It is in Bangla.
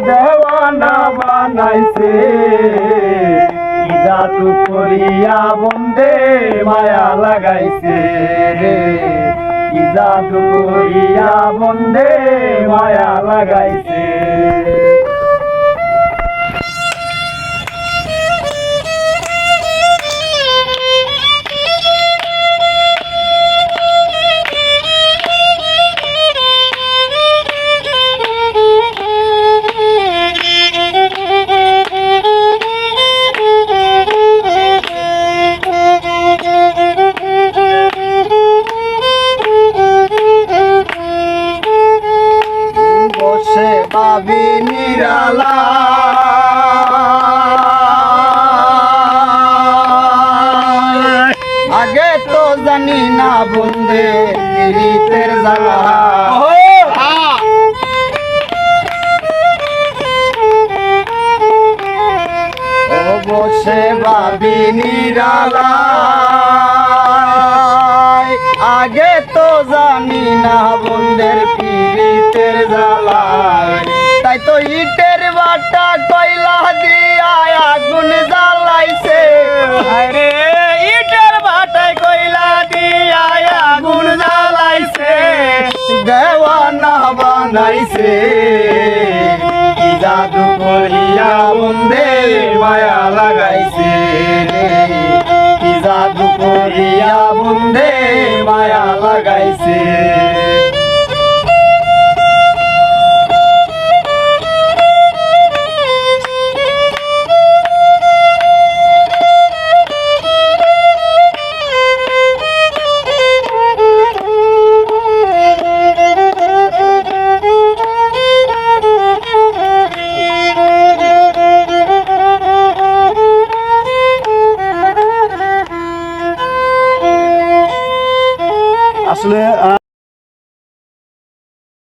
দেওয়ানা বানাইছে কি জাদু করিয়া বন্দে মায়া লাগাইছে রে কি জাদু করিয়া বন্দে মায়া লাগাইছে ভাবি নিরালা আগে তো জানি না বন্ধে পীড়িতের জ্বালা বসে ভাবি নিরালা আগে তো জানি না বন্ধের পীড়িতের জ্বালা তাই তো ইটের বাটা কয়লা দিয়া আগুন জ্বালাইছে আরে ইটের বাটায় কয়লা দিয়া আগুন জ্বালাইছে দেওয়ানা বানাইছে কি জাদু করিয়া বন্দে মায়া লাগাইছে কি জাদু করিয়া বন্দে মায়া লাগাইছে